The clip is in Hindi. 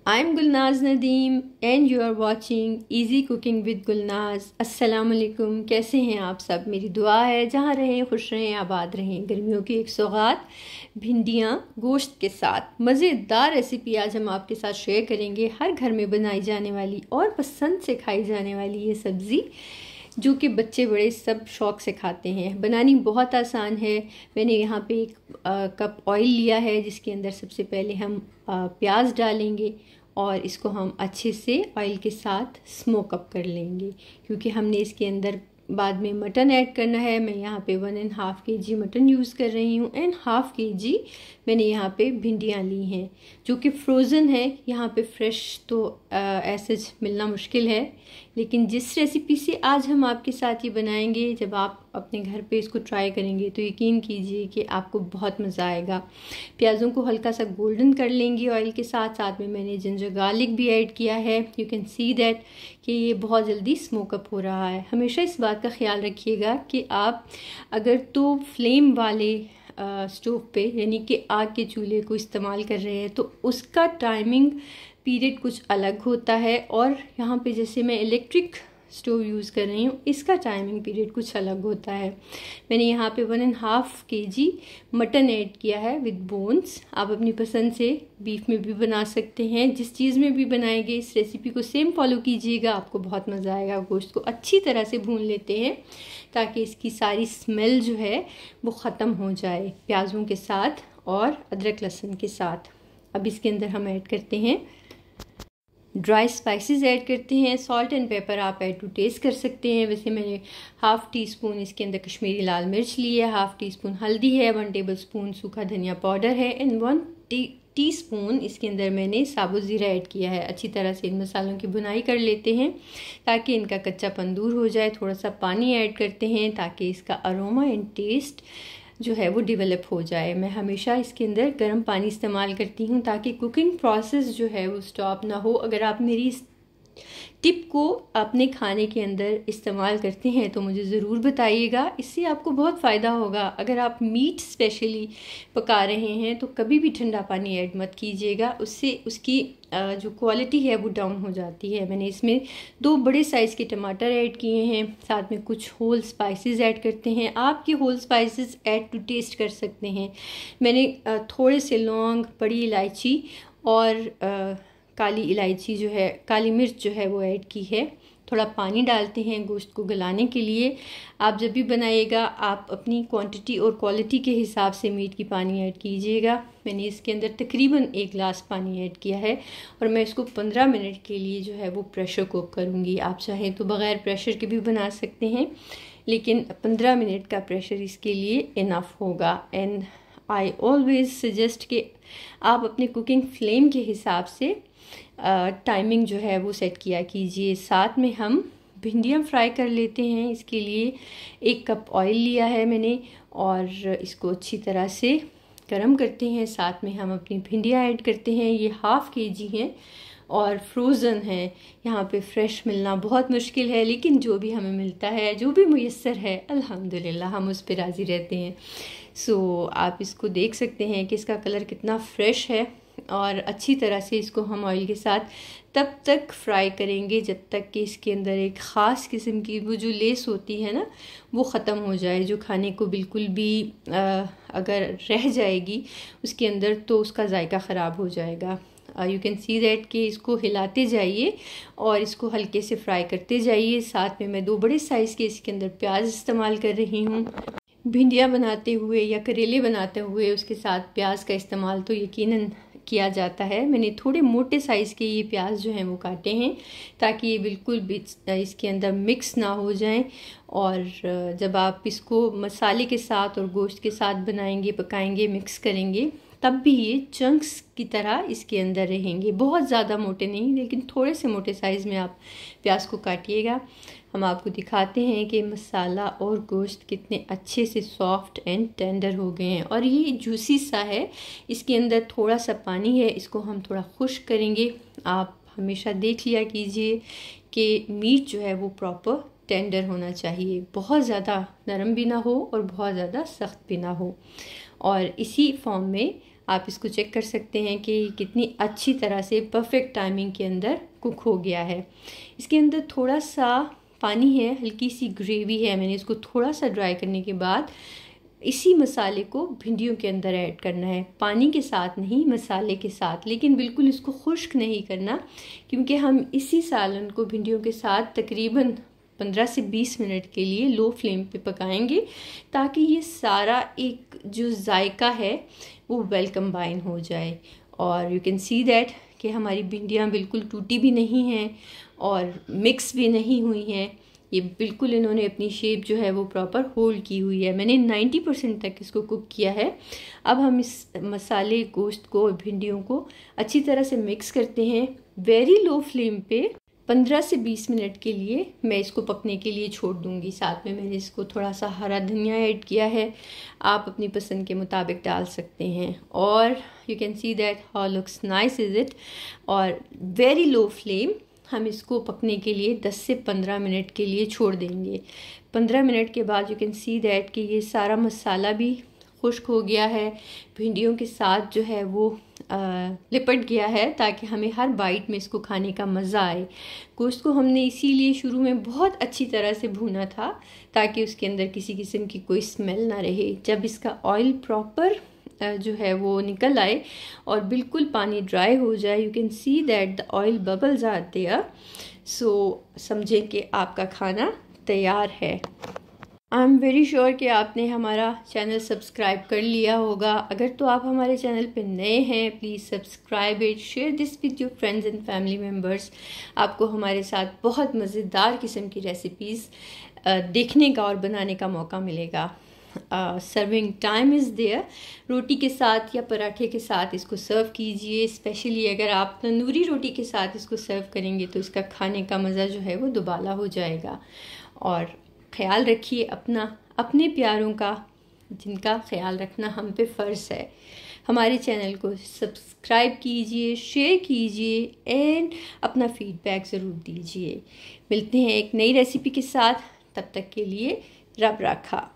I'm Gulnaz Nadeem and you are watching Easy Cooking with Gulnaz। अस्सलाम वालेकुम, कैसे हैं आप सब। मेरी दुआ है जहाँ रहें खुश रहें आबाद रहें। गर्मियों की एक सौगात भिंडियाँ गोश्त के साथ मज़ेदार रेसिपी आज हम आपके साथ शेयर करेंगे। हर घर में बनाई जाने वाली और पसंद से खाई जाने वाली ये सब्ज़ी जो कि बच्चे बड़े सब शौक़ से खाते हैं। बनानी बहुत आसान है। मैंने यहाँ पे एक कप ऑयल लिया है जिसके अंदर सबसे पहले हम प्याज डालेंगे और इसको हम अच्छे से ऑयल के साथ स्मोक अप कर लेंगे, क्योंकि हमने इसके अंदर बाद में मटन ऐड करना है। मैं यहाँ पे 1.5 kg मटन यूज़ कर रही हूँ एंड 1/2 kg मैंने यहाँ पे भिंडियाँ ली हैं जो कि फ्रोज़न है। यहाँ पे फ्रेश तो ऐसे मिलना मुश्किल है, लेकिन जिस रेसिपी से आज हम आपके साथ ये बनाएंगे, जब आप अपने घर पे इसको ट्राई करेंगे तो यकीन कीजिए कि आपको बहुत मज़ा आएगा। प्याज़ों को हल्का सा गोल्डन कर लेंगे ऑयल के साथ। साथ में मैंने जिंजर गार्लिक भी ऐड किया है। यू कैन सी दैट कि ये बहुत जल्दी स्मोकअप हो रहा है। हमेशा इस बात का ख्याल रखिएगा कि आप अगर तो फ्लेम वाले स्टोव पे यानी कि आग के चूल्हे को इस्तेमाल कर रहे हैं तो उसका टाइमिंग पीरियड कुछ अलग होता है, और यहाँ पे जैसे मैं इलेक्ट्रिक स्टोव यूज़ कर रही हूँ इसका टाइमिंग पीरियड कुछ अलग होता है। मैंने यहाँ पे 1.5 kg मटन ऐड किया है विद बोन्स। आप अपनी पसंद से बीफ में भी बना सकते हैं। जिस चीज़ में भी बनाएंगे इस रेसिपी को सेम फॉलो कीजिएगा, आपको बहुत मज़ा आएगा। गोश्त को अच्छी तरह से भून लेते हैं ताकि इसकी सारी स्मेल जो है वो ख़त्म हो जाए प्याज़ों के साथ और अदरक लहसुन के साथ। अब इसके अंदर हम ऐड करते हैं ड्राई स्पाइसेस ऐड करते हैं। सॉल्ट एंड पेपर आप ऐड टू टेस्ट कर सकते हैं। वैसे मैंने 1/2 टीस्पून इसके अंदर कश्मीरी लाल मिर्च ली है, 1/2 टीस्पून हल्दी है, 1 टेबलस्पून सूखा धनिया पाउडर है एंड 1 टीस्पून इसके अंदर मैंने साबुत ज़ीरा ऐड किया है। अच्छी तरह से इन मसालों की भुनाई कर लेते हैं ताकि इनका कच्चापन दूर हो जाए। थोड़ा सा पानी ऐड करते हैं ताकि इसका अरोमा एंड टेस्ट जो है वो डेवलप हो जाए। मैं हमेशा इसके अंदर गर्म पानी इस्तेमाल करती हूँ ताकि कुकिंग प्रोसेस जो है वो स्टॉप ना हो। अगर आप मेरी इस टिप को अपने खाने के अंदर इस्तेमाल करते हैं तो मुझे ज़रूर बताइएगा, इससे आपको बहुत फ़ायदा होगा। अगर आप मीट स्पेशली पका रहे हैं तो कभी भी ठंडा पानी ऐड मत कीजिएगा, उससे उसकी जो क्वालिटी है वो डाउन हो जाती है। मैंने इसमें 2 बड़े साइज़ के टमाटर ऐड किए हैं, साथ में कुछ होल स्पाइसेस ऐड करते हैं। आप ये whole spices add to taste कर सकते हैं। मैंने थोड़े से लौंग, बड़ी इलायची और काली इलायची जो है, काली मिर्च जो है वो ऐड की है। थोड़ा पानी डालते हैं गोश्त को गलाने के लिए। आप जब भी बनाइएगा आप अपनी क्वांटिटी और क्वालिटी के हिसाब से मीट की पानी ऐड कीजिएगा। मैंने इसके अंदर तकरीबन 1 गिलास पानी ऐड किया है और मैं इसको 15 मिनट के लिए जो है वो प्रेशर कुक करूँगी। आप चाहें तो बग़ैर प्रेशर के भी बना सकते हैं, लेकिन 15 मिनट का प्रेशर इसके लिए इनफ होगा। एंड आई ऑलवेज़ सजेस्ट कि आप अपने कुकिंग फ्लेम के हिसाब से टाइमिंग जो है वो सेट किया कीजिए। साथ में हम भिंडियाँ फ्राई कर लेते हैं। इसके लिए 1 कप ऑयल लिया है मैंने और इसको अच्छी तरह से गरम करते हैं। साथ में हम अपनी भिंडियाँ ऐड करते हैं। ये 1/2 kg हैं और फ्रोज़न है। यहाँ पे फ्रेश मिलना बहुत मुश्किल है, लेकिन जो भी हमें मिलता है, जो भी मुयस्सर है, अल्हम्दुलिल्लाह हम उस पर राज़ी रहते हैं। सो आप इसको देख सकते हैं कि इसका कलर कितना फ़्रेश है और अच्छी तरह से इसको हम ऑयल के साथ तब तक फ्राई करेंगे जब तक कि इसके अंदर एक ख़ास किस्म की वो जो लेस होती है ना वो ख़त्म हो जाए, जो खाने को बिल्कुल भी अगर रह जाएगी उसके अंदर तो उसका जायका ख़राब हो जाएगा। यू कैन सी दैट कि इसको हिलाते जाइए और इसको हल्के से फ्राई करते जाइए। साथ में मैं 2 बड़े साइज़ के इसके अंदर प्याज इस्तेमाल कर रही हूँ। भिंडियाँ बनाते हुए या करेले बनाते हुए उसके साथ प्याज का इस्तेमाल तो यकीनन किया जाता है। मैंने थोड़े मोटे साइज़ के ये प्याज जो हैं वो काटे हैं ताकि ये बिल्कुल भी इसके अंदर मिक्स ना हो जाएं, और जब आप इसको मसाले के साथ और गोश्त के साथ बनाएंगे, पकाएंगे, मिक्स करेंगे, तब भी ये चंक्स की तरह इसके अंदर रहेंगे। बहुत ज़्यादा मोटे नहीं, लेकिन थोड़े से मोटे साइज़ में आप प्याज को काटिएगा। हम आपको दिखाते हैं कि मसाला और गोश्त कितने अच्छे से सॉफ्ट एंड टेंडर हो गए हैं और ये जूसी सा है। इसके अंदर थोड़ा सा पानी है, इसको हम थोड़ा खुश्क करेंगे। आप हमेशा देख लिया कीजिए कि मीट जो है वो प्रॉपर टेंडर होना चाहिए, बहुत ज़्यादा नरम भी ना हो और बहुत ज़्यादा सख्त भी ना हो। और इसी फॉर्म में आप इसको चेक कर सकते हैं कि कितनी अच्छी तरह से परफेक्ट टाइमिंग के अंदर कुक हो गया है। इसके अंदर थोड़ा सा पानी है, हल्की सी ग्रेवी है। मैंने इसको थोड़ा सा ड्राई करने के बाद इसी मसाले को भिंडियों के अंदर ऐड करना है, पानी के साथ नहीं, मसाले के साथ। लेकिन बिल्कुल इसको खुश्क नहीं करना, क्योंकि हम इसी सालन को भिंडियों के साथ तकरीबन 15 से 20 मिनट के लिए लो फ्लेम पे पकाएंगे, ताकि ये सारा एक जो जायका है वो वेल कंबाइन हो जाए। और यू कैन सी दैट कि हमारी भिंडियाँ बिल्कुल टूटी भी नहीं हैं और मिक्स भी नहीं हुई हैं। ये बिल्कुल इन्होंने अपनी शेप जो है वो प्रॉपर होल्ड की हुई है। मैंने 90% तक इसको कुक किया है। अब हम इस मसाले, गोश्त को, भिंडियों को अच्छी तरह से मिक्स करते हैं। वेरी लो फ्लेम पे 15 से 20 मिनट के लिए मैं इसको पकने के लिए छोड़ दूंगी। साथ में मैंने इसको थोड़ा सा हरा धनिया ऐड किया है, आप अपनी पसंद के मुताबिक डाल सकते हैं। और you can see that how looks nice is it. और वेरी लो फ्लेम हम इसको पकने के लिए 10 से 15 मिनट के लिए छोड़ देंगे। 15 मिनट के बाद यू कैन सी दैट कि ये सारा मसाला भी खुश्क हो गया है, भिंडियों के साथ जो है वो लिपट गया है, ताकि हमें हर बाइट में इसको खाने का मज़ा आए। गोश्त को हमने इसीलिए शुरू में बहुत अच्छी तरह से भूना था, ताकि उसके अंदर किसी किस्म की कोई स्मेल ना रहे। जब इसका ऑयल प्रॉपर जो है वो निकल आए और बिल्कुल पानी ड्राई हो जाए, you can see that the oil bubbles are there, so समझें कि आपका खाना तैयार है। आई एम वेरी श्योर कि आपने हमारा चैनल सब्सक्राइब कर लिया होगा। अगर तो आप हमारे चैनल पे नए हैं, please subscribe it, share this with your friends and family members. आपको हमारे साथ बहुत मज़ेदार किस्म की रेसिपीज़ देखने का और बनाने का मौका मिलेगा। Serving time is there. रोटी के साथ या पराठे के साथ इसको सर्व कीजिए। स्पेशली अगर आप तंदूरी रोटी के साथ इसको सर्व करेंगे तो इसका खाने का मज़ा जो है वो दुबाला हो जाएगा। और ख्याल रखिए अपने प्यारों का, जिनका ख्याल रखना हम पे फ़र्ज़ है। हमारे चैनल को सब्सक्राइब कीजिए, शेयर कीजिए एंड अपना फीडबैक ज़रूर दीजिए। मिलते हैं एक नई रेसिपी के साथ, तब तक के लिए रब राखा।